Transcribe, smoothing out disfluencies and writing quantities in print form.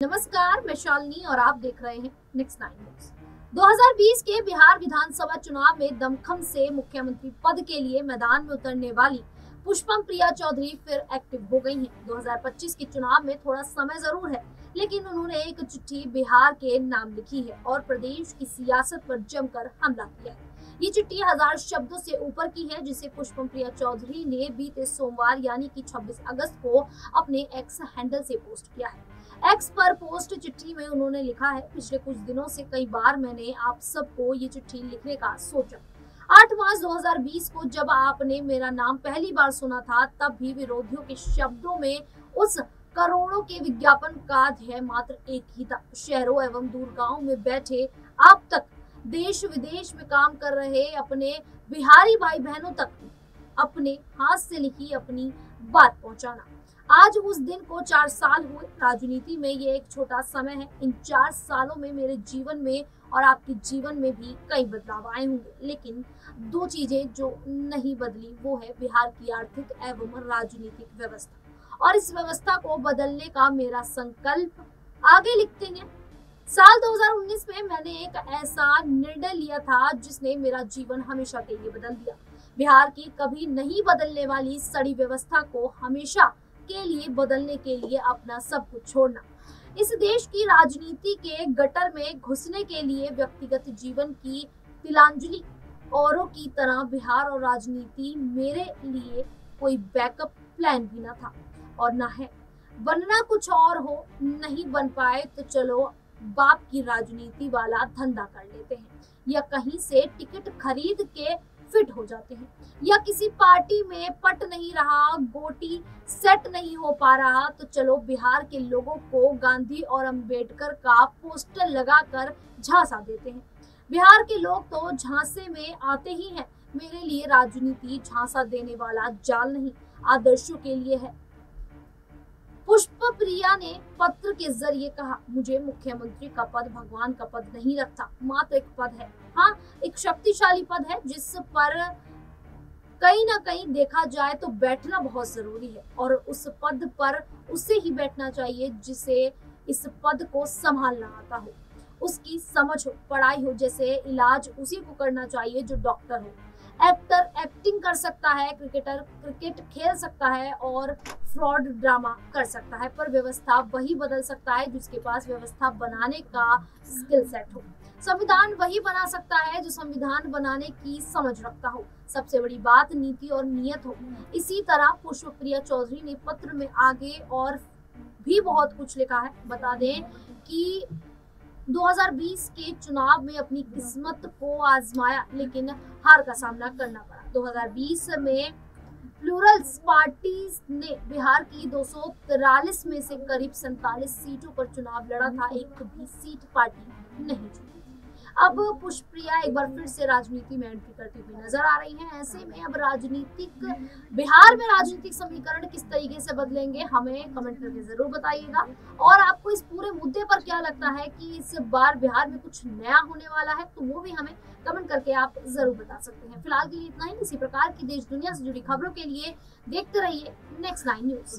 नमस्कार, मैं शालिनी और आप देख रहे हैं नेक्स्ट 9 न्यूज। 2020 के बिहार विधानसभा चुनाव में दमखम से मुख्यमंत्री पद के लिए मैदान में उतरने वाली पुष्पम प्रिया चौधरी फिर एक्टिव हो गई हैं। 2025 के चुनाव में थोड़ा समय जरूर है, लेकिन उन्होंने एक चिट्ठी बिहार के नाम लिखी है और प्रदेश की सियासत पर जमकर हमला किया है। ये चिट्ठी 1000 शब्दों से ऊपर की है, जिसे पुष्पम प्रिया चौधरी ने बीते सोमवार यानी कि 26 अगस्त को अपने एक्स हैंडल से पोस्ट किया है। एक्स पर पोस्ट चिट्ठी में उन्होंने लिखा है, पिछले कुछ दिनों से कई बार मैंने आप सबको ये चिट्ठी लिखने का सोचा। 8 मार्च 2020 को जब आपने मेरा नाम पहली बार सुना था, तब भी विरोधियों के शब्दों में उस करोड़ों के विज्ञापन का ध्येय मात्र एक ही था। शहरों एवं दूर गांव में बैठे आप तक, देश विदेश में काम कर रहे अपने बिहारी भाई बहनों तक अपने हाथ से लिखी अपनी बात पहुंचाना। आज उस दिन को 4 साल हुए। राजनीति में ये एक छोटा समय है। इन 4 सालों में मेरे जीवन में और आपके जीवन में भी कई बदलाव आए होंगे, लेकिन 2 चीजें जो नहीं बदली वो है बिहार की आर्थिक एवं राजनीतिक व्यवस्था, और इस व्यवस्था को बदलने का मेरा संकल्प आगे लिखते हैं। साल 2019 में मैंने एक ऐसा निर्णय लिया था जिसने मेरा जीवन हमेशा के लिए बदल दिया। बिहार की कभी नहीं बदलने वाली सड़ी व्यवस्था को हमेशा के लिए बदलने के लिए अपना सब कुछ छोड़ना, इस देश की राजनीति के गटर में घुसने के लिए व्यक्तिगत जीवन की तिलांजलि औरों की तरह बिहार और राजनीति मेरे लिए कोई बैकअप प्लान भी न था और न है। बनना कुछ और हो, नहीं बन पाए तो चलो बाप की राजनीति वाला धंधा कर लेते हैं, या कहीं से टिकट खरीद के फिट हो जाते हैं, या किसी पार्टी में पट नहीं रहा, गोटी सेट नहीं हो पा रहा तो चलो बिहार के लोगों को गांधी और अंबेडकर का पोस्टर लगाकर झांसा देते हैं। बिहार के लोग तो झांसे में आते ही हैं। मेरे लिए राजनीति झांसा देने वाला जाल नहीं, आदर्शों के लिए है। पुष्प प्रिया ने पत्र के जरिए कहा, मुझे मुख्यमंत्री का पद भगवान का पद नहीं लगता, मात्र एक पद है। हाँ, एक शक्तिशाली पद है जिस पर कहीं ना कहीं देखा जाए तो बैठना बहुत जरूरी है, और उस पद पर उसे ही बैठना चाहिए जिसे इस पद को संभालना आता हो, उसकी समझ हो, पढ़ाई हो। जैसे इलाज उसी को करना चाहिए जो डॉक्टर हो। एक्टर एक्टिंग कर सकता है, क्रिकेटर क्रिकेट खेल सकता है और फ्रॉड ड्रामा कर सकता है, पर व्यवस्था वही बदल सकता है जिसके पास व्यवस्था बनाने का स्किल सेट हो। संविधान वही बना सकता है जो संविधान बनाने की समझ रखता हो। सबसे बड़ी बात नीति और नियत हो। इसी तरह पुष्प प्रिया चौधरी ने पत्र में आगे और भी बहुत कुछ लिखा है। बता दें कि 2020 के चुनाव में अपनी किस्मत को आजमाया, लेकिन हार का सामना करना पड़ा। 2020 में प्लूरल्स पार्टी ने बिहार की 243 में से करीब 47 सीटों पर चुनाव लड़ा था, एक भी सीट पार्टी नहीं जीती। अब पुष्प प्रिया एक बार फिर से राजनीति में एंट्री करती हुई नजर आ रही हैं। ऐसे में अब बिहार में राजनीतिक समीकरण किस तरीके से बदलेंगे, हमें कमेंट करके जरूर बताइएगा। और आपको इस पूरे मुद्दे पर क्या लगता है कि इस बार बिहार में कुछ नया होने वाला है, तो वो भी हमें कमेंट करके आप जरूर बता सकते हैं। फिलहाल के लिए इतना ही। इसी प्रकार की देश दुनिया से जुड़ी खबरों के लिए देखते रहिए नेक्स्ट 9 न्यूज।